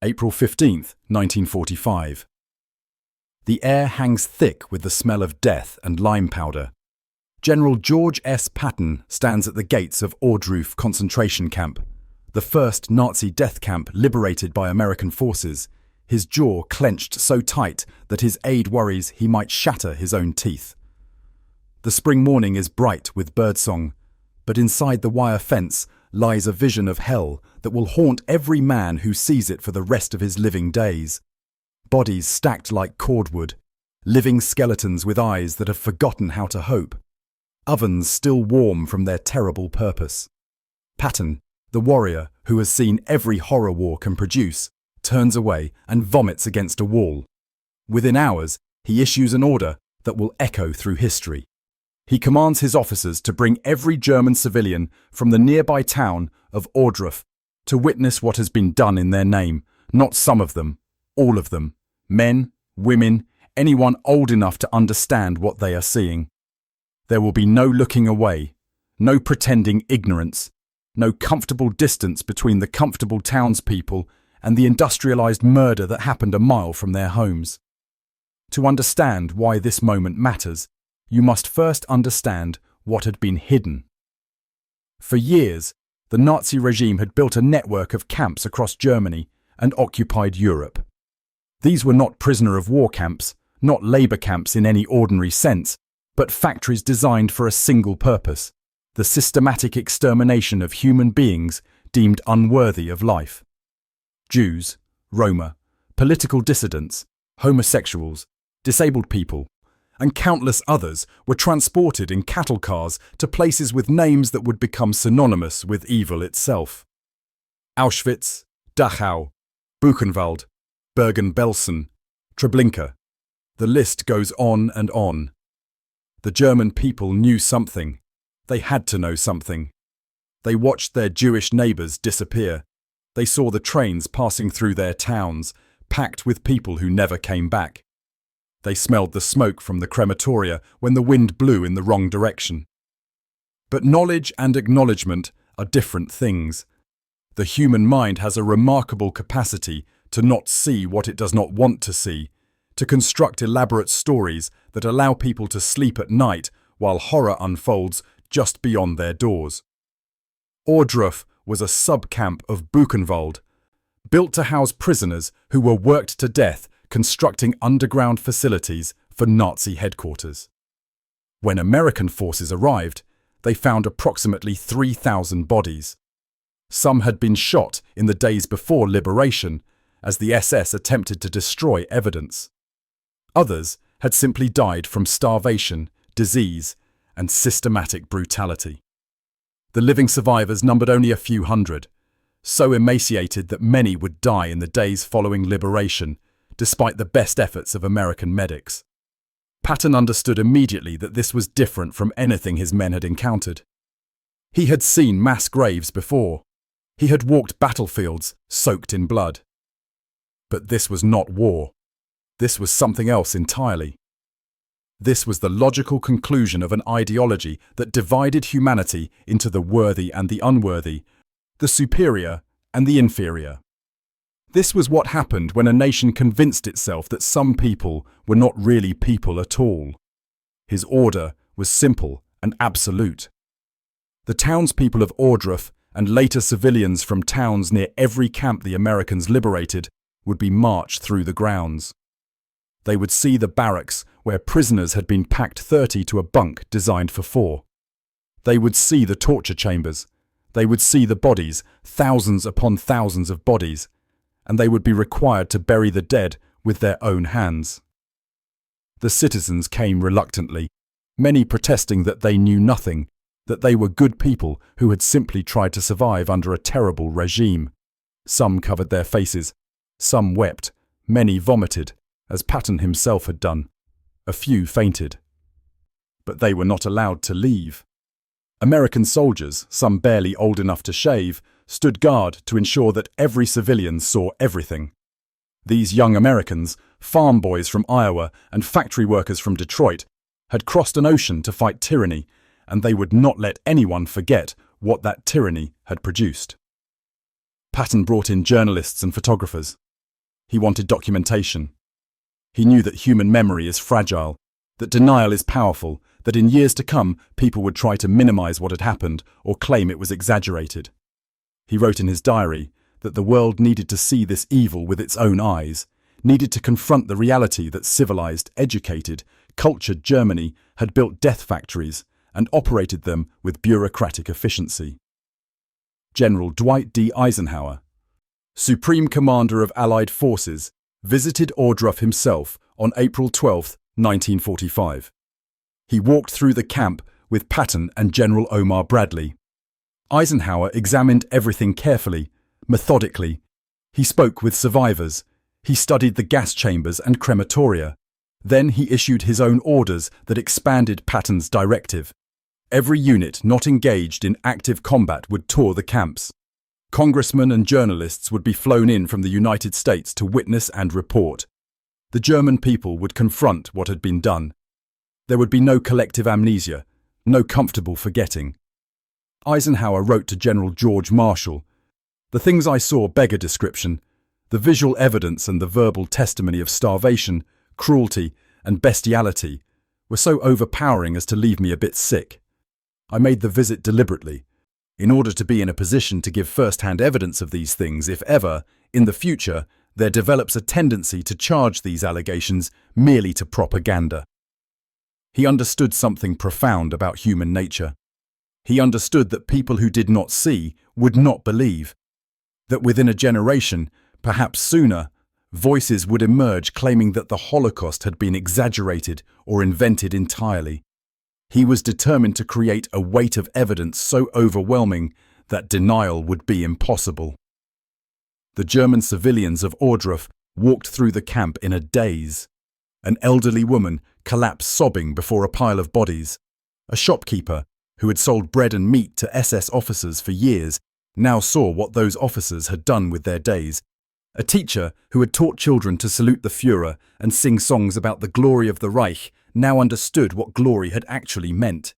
April 15, 1945. The air hangs thick with the smell of death and lime powder. General George S. Patton stands at the gates of Ohrdruf concentration camp, the first Nazi death camp liberated by American forces, his jaw clenched so tight that his aide worries he might shatter his own teeth. The spring morning is bright with birdsong, but inside the wire fence lies a vision of hell that will haunt every man who sees it for the rest of his living days. Bodies stacked like cordwood, living skeletons with eyes that have forgotten how to hope, ovens still warm from their terrible purpose. Patton, the warrior who has seen every horror war can produce, turns away and vomits against a wall. Within hours, he issues an order that will echo through history. He commands his officers to bring every German civilian from the nearby town of Ohrdruf to witness what has been done in their name, not some of them, all of them, men, women, anyone old enough to understand what they are seeing. There will be no looking away, no pretending ignorance, no comfortable distance between the comfortable townspeople and the industrialized murder that happened a mile from their homes. To understand why this moment matters, you must first understand what had been hidden. For years, the Nazi regime had built a network of camps across Germany and occupied Europe. These were not prisoner of war camps, not labor camps in any ordinary sense, but factories designed for a single purpose: the systematic extermination of human beings deemed unworthy of life. Jews, Roma, political dissidents, homosexuals, disabled people, and countless others were transported in cattle cars to places with names that would become synonymous with evil itself. Auschwitz, Dachau, Buchenwald, Bergen-Belsen, Treblinka. The list goes on and on. The German people knew something. They had to know something. They watched their Jewish neighbours disappear. They saw the trains passing through their towns, packed with people who never came back. They smelled the smoke from the crematoria when the wind blew in the wrong direction. But knowledge and acknowledgement are different things. The human mind has a remarkable capacity to not see what it does not want to see, to construct elaborate stories that allow people to sleep at night while horror unfolds just beyond their doors. Ohrdruf was a sub-camp of Buchenwald, built to house prisoners who were worked to death constructing underground facilities for Nazi headquarters. When American forces arrived, they found approximately 3,000 bodies. Some had been shot in the days before liberation, as the SS attempted to destroy evidence. Others had simply died from starvation, disease, and systematic brutality. The living survivors numbered only a few hundred, so emaciated that many would die in the days following liberation, despite the best efforts of American medics. Patton understood immediately that this was different from anything his men had encountered. He had seen mass graves before. He had walked battlefields soaked in blood. But this was not war. This was something else entirely. This was the logical conclusion of an ideology that divided humanity into the worthy and the unworthy, the superior and the inferior. This was what happened when a nation convinced itself that some people were not really people at all. His order was simple and absolute. The townspeople of Ohrdruf and later civilians from towns near every camp the Americans liberated would be marched through the grounds. They would see the barracks where prisoners had been packed 30 to a bunk designed for 4. They would see the torture chambers. They would see the bodies, thousands upon thousands of bodies, and they would be required to bury the dead with their own hands. The citizens came reluctantly, many protesting that they knew nothing, that they were good people who had simply tried to survive under a terrible regime. Some covered their faces, some wept, many vomited, as Patton himself had done. A few fainted. But they were not allowed to leave. American soldiers, some barely old enough to shave, stood guard to ensure that every civilian saw everything. These young Americans, farm boys from Iowa and factory workers from Detroit, had crossed an ocean to fight tyranny, and they would not let anyone forget what that tyranny had produced. Patton brought in journalists and photographers. He wanted documentation. He knew that human memory is fragile, that denial is powerful, that in years to come people would try to minimize what had happened or claim it was exaggerated. He wrote in his diary that the world needed to see this evil with its own eyes, needed to confront the reality that civilized, educated, cultured Germany had built death factories and operated them with bureaucratic efficiency. General Dwight D. Eisenhower, Supreme Commander of Allied Forces, visited Ohrdruf himself on April 12, 1945. He walked through the camp with Patton and General Omar Bradley. Eisenhower examined everything carefully, methodically. He spoke with survivors. He studied the gas chambers and crematoria. Then he issued his own orders that expanded Patton's directive. Every unit not engaged in active combat would tour the camps. Congressmen and journalists would be flown in from the United States to witness and report. The German people would confront what had been done. There would be no collective amnesia, no comfortable forgetting. Eisenhower wrote to General George Marshall, "The things I saw beggar description. The visual evidence and the verbal testimony of starvation, cruelty, and bestiality were so overpowering as to leave me a bit sick. I made the visit deliberately, in order to be in a position to give first-hand evidence of these things if ever, in the future, there develops a tendency to charge these allegations merely to propaganda." He understood something profound about human nature. He understood that people who did not see would not believe. That within a generation, perhaps sooner, voices would emerge claiming that the Holocaust had been exaggerated or invented entirely. He was determined to create a weight of evidence so overwhelming that denial would be impossible. The German civilians of Ohrdruf walked through the camp in a daze. An elderly woman collapsed sobbing before a pile of bodies. A shopkeeper, who had sold bread and meat to SS officers for years, now saw what those officers had done with their days. A teacher who had taught children to salute the Führer and sing songs about the glory of the Reich now understood what glory had actually meant.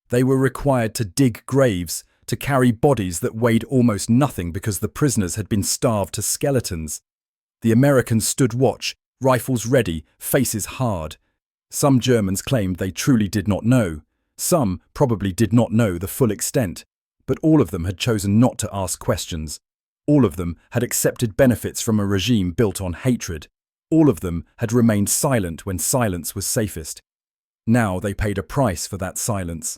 They were required to dig graves, to carry bodies that weighed almost nothing because the prisoners had been starved to skeletons. The Americans stood watch, rifles ready, faces hard. Some Germans claimed they truly did not know. Some probably did not know the full extent, but all of them had chosen not to ask questions. All of them had accepted benefits from a regime built on hatred. All of them had remained silent when silence was safest. Now they paid a price for that silence,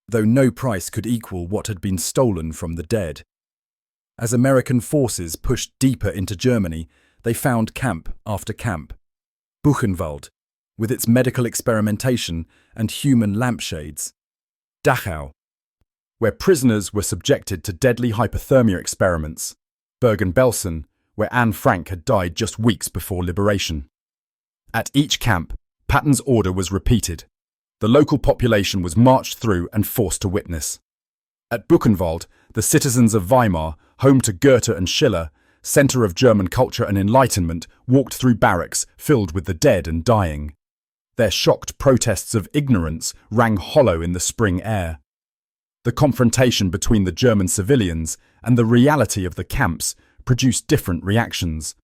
though no price could equal what had been stolen from the dead. As American forces pushed deeper into Germany, they found camp after camp. Buchenwald, with its medical experimentation and human lampshades. Dachau, where prisoners were subjected to deadly hypothermia experiments. Bergen-Belsen, where Anne Frank had died just weeks before liberation. At each camp, Patton's order was repeated. The local population was marched through and forced to witness. At Buchenwald, the citizens of Weimar, home to Goethe and Schiller, centre of German culture and enlightenment, walked through barracks filled with the dead and dying. Their shocked protests of ignorance rang hollow in the spring air. The confrontation between the German civilians and the reality of the camps produced different reactions.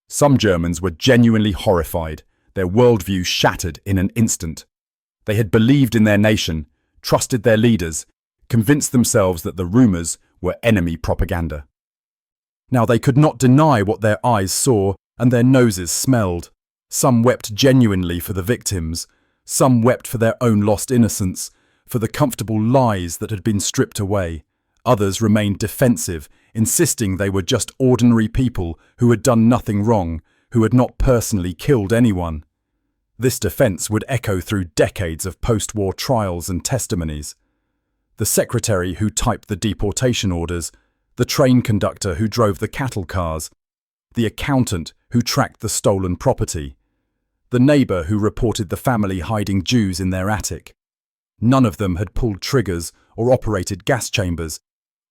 Some Germans were genuinely horrified, their worldview shattered in an instant. They had believed in their nation, trusted their leaders, convinced themselves that the rumours were enemy propaganda. Now they could not deny what their eyes saw and their noses smelled. Some wept genuinely for the victims. Some wept for their own lost innocence, for the comfortable lies that had been stripped away. Others remained defensive, insisting they were just ordinary people who had done nothing wrong, who had not personally killed anyone. This defense would echo through decades of post-war trials and testimonies. The secretary who typed the deportation orders, the train conductor who drove the cattle cars, the accountant who tracked the stolen property, the neighbour who reported the family hiding Jews in their attic. None of them had pulled triggers or operated gas chambers,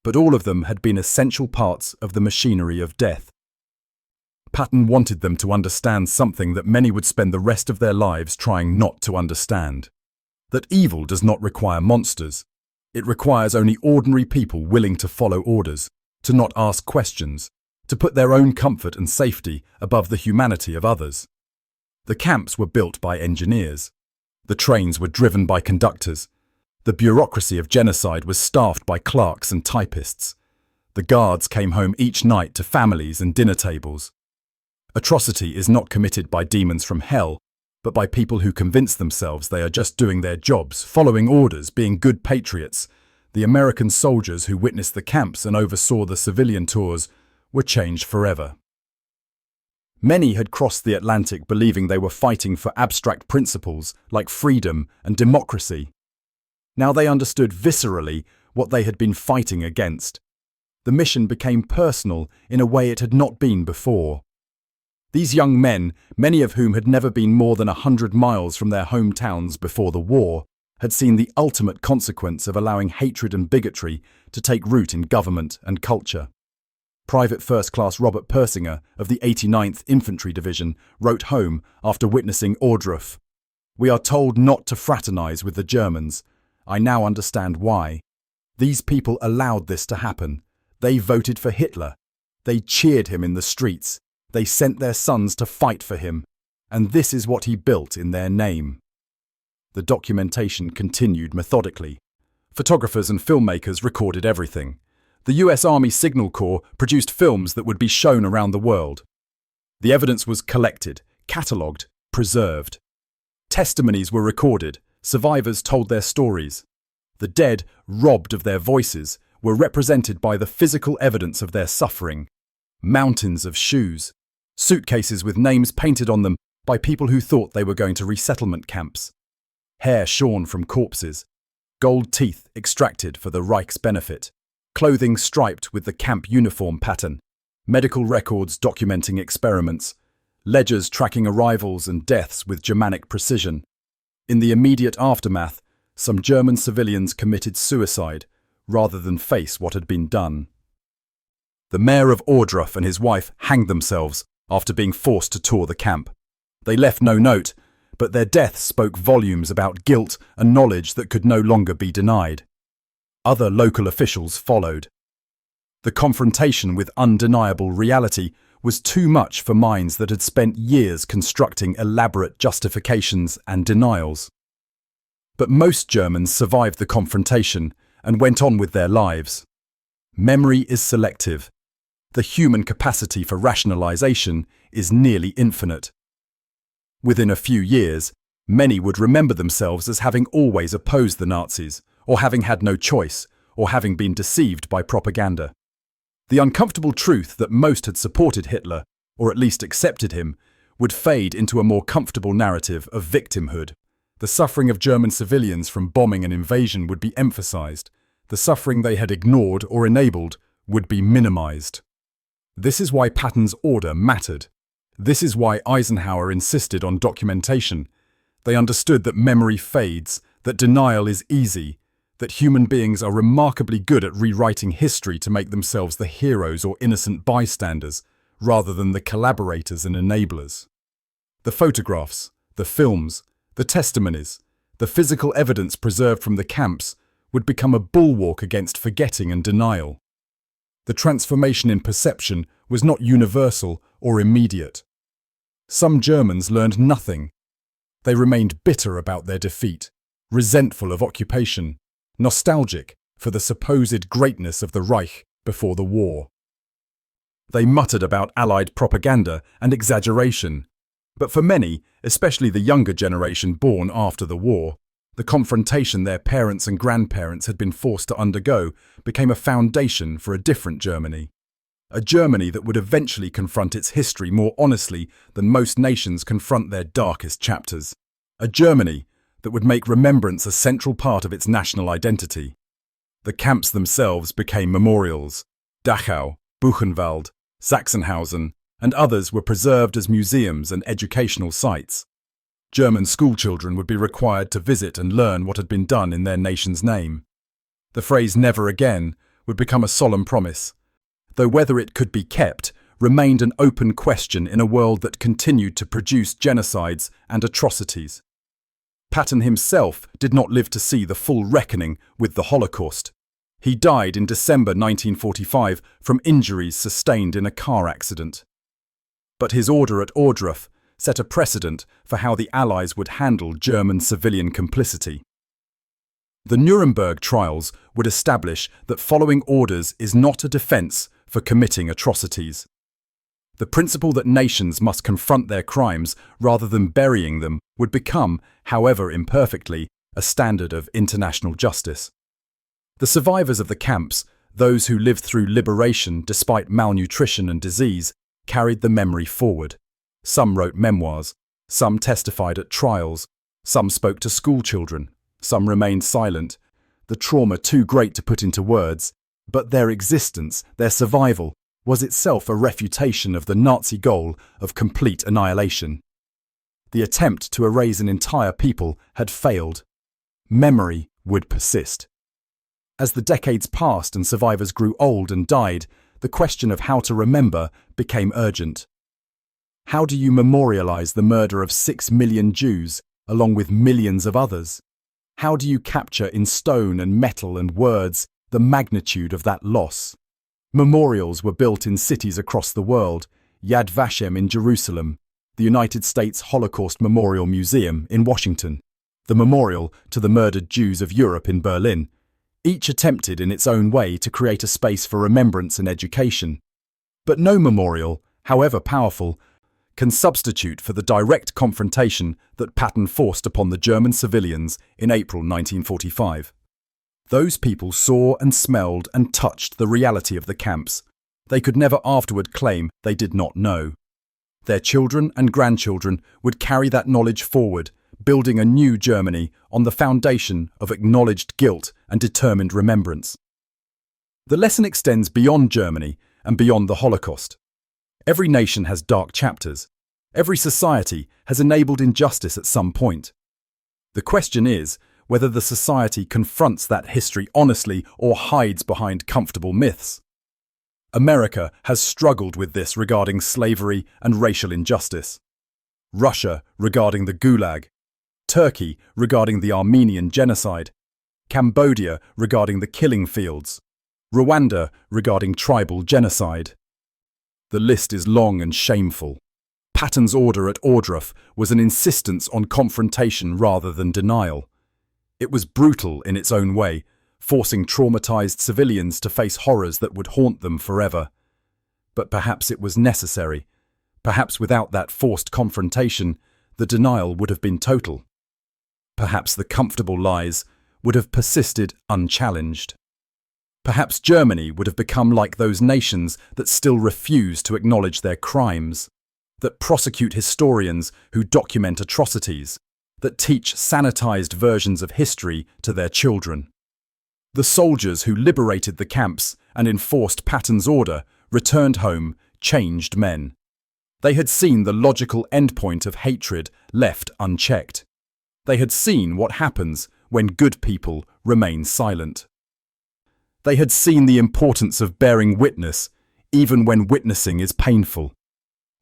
but all of them had been essential parts of the machinery of death. Patton wanted them to understand something that many would spend the rest of their lives trying not to understand. That evil does not require monsters. It requires only ordinary people willing to follow orders, to not ask questions, to put their own comfort and safety above the humanity of others. The camps were built by engineers. The trains were driven by conductors. The bureaucracy of genocide was staffed by clerks and typists. The guards came home each night to families and dinner tables. Atrocity is not committed by demons from hell, but by people who convince themselves they are just doing their jobs, following orders, being good patriots. The American soldiers who witnessed the camps and oversaw the civilian tours were changed forever. Many had crossed the Atlantic believing they were fighting for abstract principles like freedom and democracy. Now they understood viscerally what they had been fighting against. The mission became personal in a way it had not been before. These young men, many of whom had never been more than 100 miles from their hometowns before the war, had seen the ultimate consequence of allowing hatred and bigotry to take root in government and culture. Private First Class Robert Persinger of the 89th Infantry Division wrote home after witnessing Ohrdruf, "We are told not to fraternize with the Germans. I now understand why. These people allowed this to happen. They voted for Hitler. They cheered him in the streets. They sent their sons to fight for him. And this is what he built in their name." The documentation continued methodically. Photographers and filmmakers recorded everything. The US Army Signal Corps produced films that would be shown around the world. The evidence was collected, catalogued, preserved. Testimonies were recorded. Survivors told their stories. The dead, robbed of their voices, were represented by the physical evidence of their suffering. Mountains of shoes, suitcases with names painted on them by people who thought they were going to resettlement camps. Hair shorn from corpses. Gold teeth extracted for the Reich's benefit. Clothing striped with the camp uniform pattern. Medical records documenting experiments. Ledgers tracking arrivals and deaths with Germanic precision. In the immediate aftermath, some German civilians committed suicide rather than face what had been done. The mayor of Ohrdruf and his wife hanged themselves after being forced to tour the camp. They left no note, but their deaths spoke volumes about guilt and knowledge that could no longer be denied. Other local officials followed. The confrontation with undeniable reality was too much for minds that had spent years constructing elaborate justifications and denials. But most Germans survived the confrontation and went on with their lives. Memory is selective. The human capacity for rationalization is nearly infinite. Within a few years, many would remember themselves as having always opposed the Nazis, or having had no choice, or having been deceived by propaganda. The uncomfortable truth that most had supported Hitler, or at least accepted him, would fade into a more comfortable narrative of victimhood. The suffering of German civilians from bombing and invasion would be emphasized. The suffering they had ignored or enabled would be minimized. This is why Patton's order mattered. This is why Eisenhower insisted on documentation. They understood that memory fades, that denial is easy, that human beings are remarkably good at rewriting history to make themselves the heroes or innocent bystanders, rather than the collaborators and enablers. The photographs, the films, the testimonies, the physical evidence preserved from the camps would become a bulwark against forgetting and denial. The transformation in perception was not universal or immediate. Some Germans learned nothing. They remained bitter about their defeat, resentful of occupation, nostalgic for the supposed greatness of the Reich before the war. They muttered about Allied propaganda and exaggeration. But for many, especially the younger generation born after the war, the confrontation their parents and grandparents had been forced to undergo became a foundation for a different Germany. A Germany that would eventually confront its history more honestly than most nations confront their darkest chapters. A Germany that would make remembrance a central part of its national identity. The camps themselves became memorials. Dachau, Buchenwald, Sachsenhausen, and others were preserved as museums and educational sites. German schoolchildren would be required to visit and learn what had been done in their nation's name. The phrase "never again" would become a solemn promise, though whether it could be kept remained an open question in a world that continued to produce genocides and atrocities. Patton himself did not live to see the full reckoning with the Holocaust. He died in December 1945 from injuries sustained in a car accident. But his order at Ohrdruf set a precedent for how the Allies would handle German civilian complicity. The Nuremberg trials would establish that following orders is not a defense for committing atrocities. The principle that nations must confront their crimes rather than burying them would become, however imperfectly, a standard of international justice. The survivors of the camps, those who lived through liberation despite malnutrition and disease, carried the memory forward. Some wrote memoirs, some testified at trials, some spoke to schoolchildren, some remained silent, the trauma too great to put into words, but their existence, their survival, was itself a refutation of the Nazi goal of complete annihilation. The attempt to erase an entire people had failed. Memory would persist. As the decades passed and survivors grew old and died, the question of how to remember became urgent. How do you memorialize the murder of 6 million Jews, along with millions of others? How do you capture in stone and metal and words the magnitude of that loss? Memorials were built in cities across the world, Yad Vashem in Jerusalem, the United States Holocaust Memorial Museum in Washington, the Memorial to the Murdered Jews of Europe in Berlin. Each attempted in its own way to create a space for remembrance and education. But no memorial, however powerful, can substitute for the direct confrontation that Patton forced upon the German civilians in April 1945. Those people saw and smelled and touched the reality of the camps. They could never afterward claim they did not know. Their children and grandchildren would carry that knowledge forward, building a new Germany on the foundation of acknowledged guilt and determined remembrance. The lesson extends beyond Germany and beyond the Holocaust. Every nation has dark chapters. Every society has enabled injustice at some point. The question is whether the society confronts that history honestly or hides behind comfortable myths. America has struggled with this regarding slavery and racial injustice. Russia regarding the Gulag. Turkey regarding the Armenian genocide. Cambodia regarding the killing fields. Rwanda regarding tribal genocide. The list is long and shameful. Patton's order at Ohrdruf was an insistence on confrontation rather than denial. It was brutal in its own way, forcing traumatized civilians to face horrors that would haunt them forever. But perhaps it was necessary. Perhaps without that forced confrontation, the denial would have been total. Perhaps the comfortable lies would have persisted unchallenged. Perhaps Germany would have become like those nations that still refuse to acknowledge their crimes, that prosecute historians who document atrocities, that teach sanitized versions of history to their children. The soldiers who liberated the camps and enforced Patton's order returned home changed men. They had seen the logical endpoint of hatred left unchecked. They had seen what happens when good people remain silent. They had seen the importance of bearing witness, even when witnessing is painful.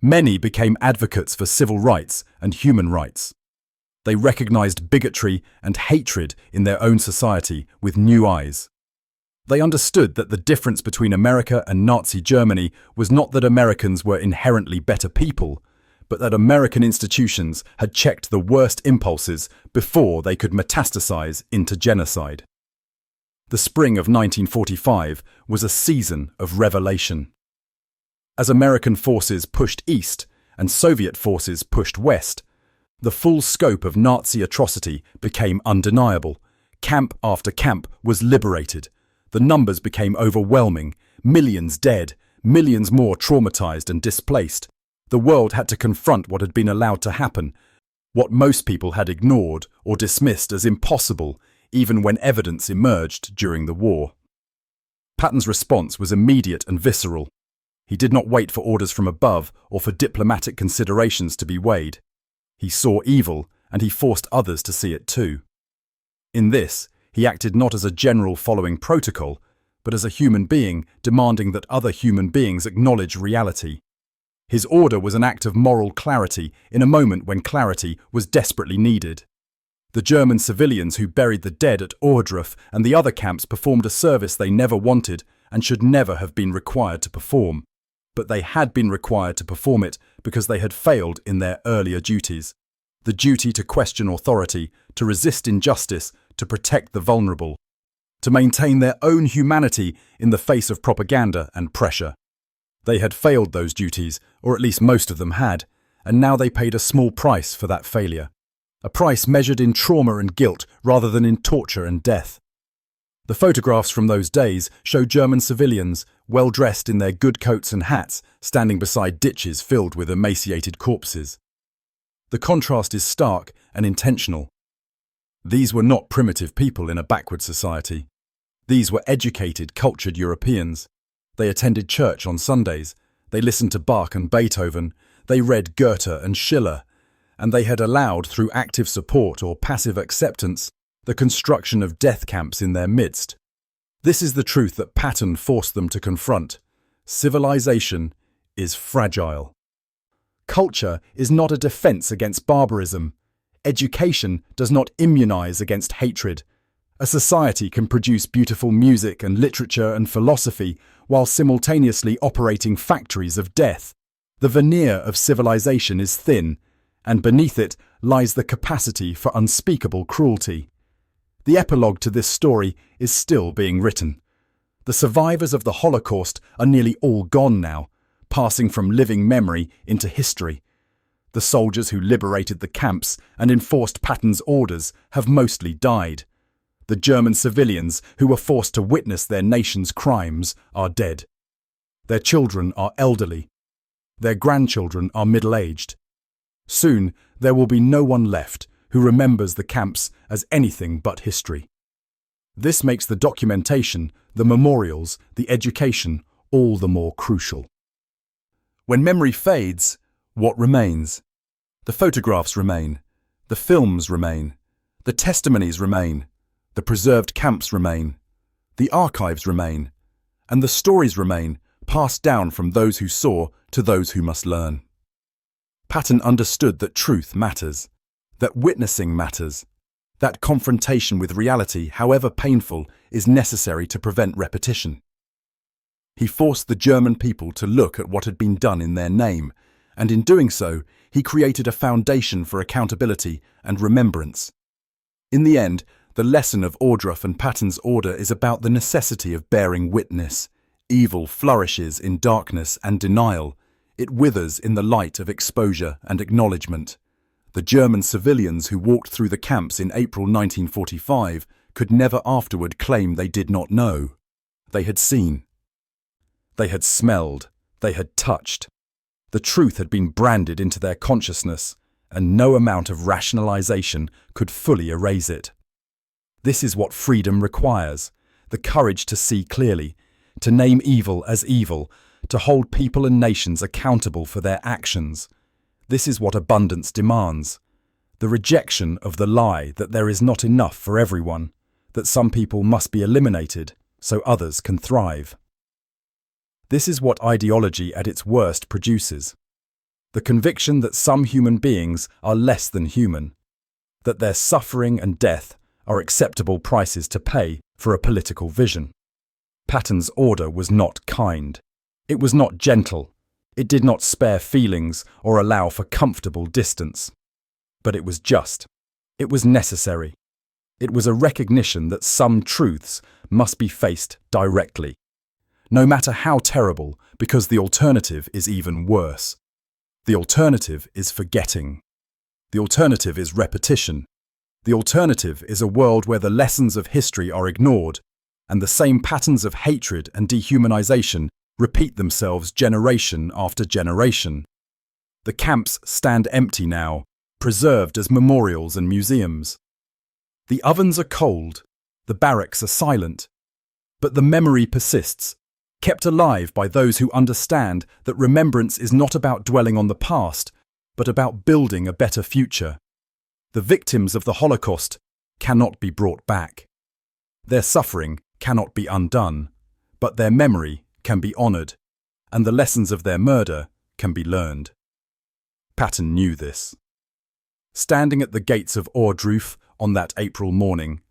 Many became advocates for civil rights and human rights. They recognized bigotry and hatred in their own society with new eyes. They understood that the difference between America and Nazi Germany was not that Americans were inherently better people, but that American institutions had checked the worst impulses before they could metastasize into genocide. The spring of 1945 was a season of revelation. As American forces pushed east and Soviet forces pushed west, the full scope of Nazi atrocity became undeniable. Camp after camp was liberated. The numbers became overwhelming. Millions dead, millions more traumatized and displaced. The world had to confront what had been allowed to happen, what most people had ignored or dismissed as impossible, even when evidence emerged during the war. Patton's response was immediate and visceral. He did not wait for orders from above or for diplomatic considerations to be weighed. He saw evil, and he forced others to see it too. In this, he acted not as a general following protocol, but as a human being demanding that other human beings acknowledge reality. His order was an act of moral clarity in a moment when clarity was desperately needed. The German civilians who buried the dead at Ohrdruf and the other camps performed a service they never wanted and should never have been required to perform. But they had been required to perform it because they had failed in their earlier duties. The duty to question authority, to resist injustice, to protect the vulnerable, to maintain their own humanity in the face of propaganda and pressure. They had failed those duties, or at least most of them had, and now they paid a small price for that failure. A price measured in trauma and guilt rather than in torture and death. The photographs from those days show German civilians, well dressed in their good coats and hats, standing beside ditches filled with emaciated corpses. The contrast is stark and intentional. These were not primitive people in a backward society. These were educated, cultured Europeans. They attended church on Sundays. They listened to Bach and Beethoven. They read Goethe and Schiller. And they had allowed, through active support or passive acceptance, the construction of death camps in their midst. This is the truth that Patton forced them to confront. Civilization is fragile. Culture is not a defense against barbarism. Education does not immunize against hatred. A society can produce beautiful music and literature and philosophy while simultaneously operating factories of death. The veneer of civilization is thin, and beneath it lies the capacity for unspeakable cruelty. The epilogue to this story is still being written. The survivors of the Holocaust are nearly all gone now, passing from living memory into history. The soldiers who liberated the camps and enforced Patton's orders have mostly died. The German civilians who were forced to witness their nation's crimes are dead. Their children are elderly. Their grandchildren are middle-aged. Soon there will be no one left who remembers the camps as anything but history. This makes the documentation, the memorials, the education all the more crucial. When memory fades, what remains? The photographs remain, the films remain, the testimonies remain, the preserved camps remain, the archives remain, and the stories remain, passed down from those who saw to those who must learn. Patton understood that truth matters, that witnessing matters, that confrontation with reality, however painful, is necessary to prevent repetition. He forced the German people to look at what had been done in their name, and in doing so, he created a foundation for accountability and remembrance. In the end, the lesson of Ohrdruf and Patton's order is about the necessity of bearing witness. Evil flourishes in darkness and denial. It withers in the light of exposure and acknowledgement. The German civilians who walked through the camps in April 1945 could never afterward claim they did not know. They had seen. They had smelled. They had touched. The truth had been branded into their consciousness, and no amount of rationalization could fully erase it. This is what freedom requires: the courage to see clearly, to name evil as evil, to hold people and nations accountable for their actions. This is what abundance demands: the rejection of the lie that there is not enough for everyone, that some people must be eliminated so others can thrive. This is what ideology at its worst produces: the conviction that some human beings are less than human, that their suffering and death are acceptable prices to pay for a political vision. Patton's order was not kind. It was not gentle. It did not spare feelings or allow for comfortable distance. But it was just. It was necessary. It was a recognition that some truths must be faced directly, no matter how terrible, because the alternative is even worse. The alternative is forgetting. The alternative is repetition. The alternative is a world where the lessons of history are ignored, and the same patterns of hatred and dehumanization repeat themselves generation after generation. The camps stand empty now, preserved as memorials and museums. The ovens are cold, the barracks are silent, but the memory persists, kept alive by those who understand that remembrance is not about dwelling on the past, but about building a better future. The victims of the Holocaust cannot be brought back. Their suffering cannot be undone, but their memory can be honoured, and the lessons of their murder can be learned. Patton knew this. Standing at the gates of Ohrdruf on that April morning,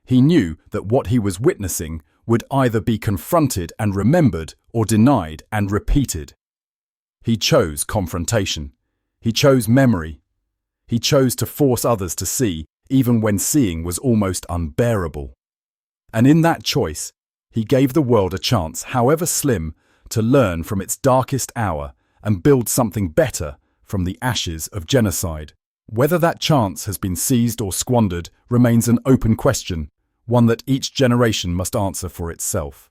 he knew that what he was witnessing would either be confronted and remembered or denied and repeated. He chose confrontation. He chose memory. He chose to force others to see, even when seeing was almost unbearable. And in that choice, he gave the world a chance, however slim, to learn from its darkest hour and build something better from the ashes of genocide. Whether that chance has been seized or squandered remains an open question, one that each generation must answer for itself.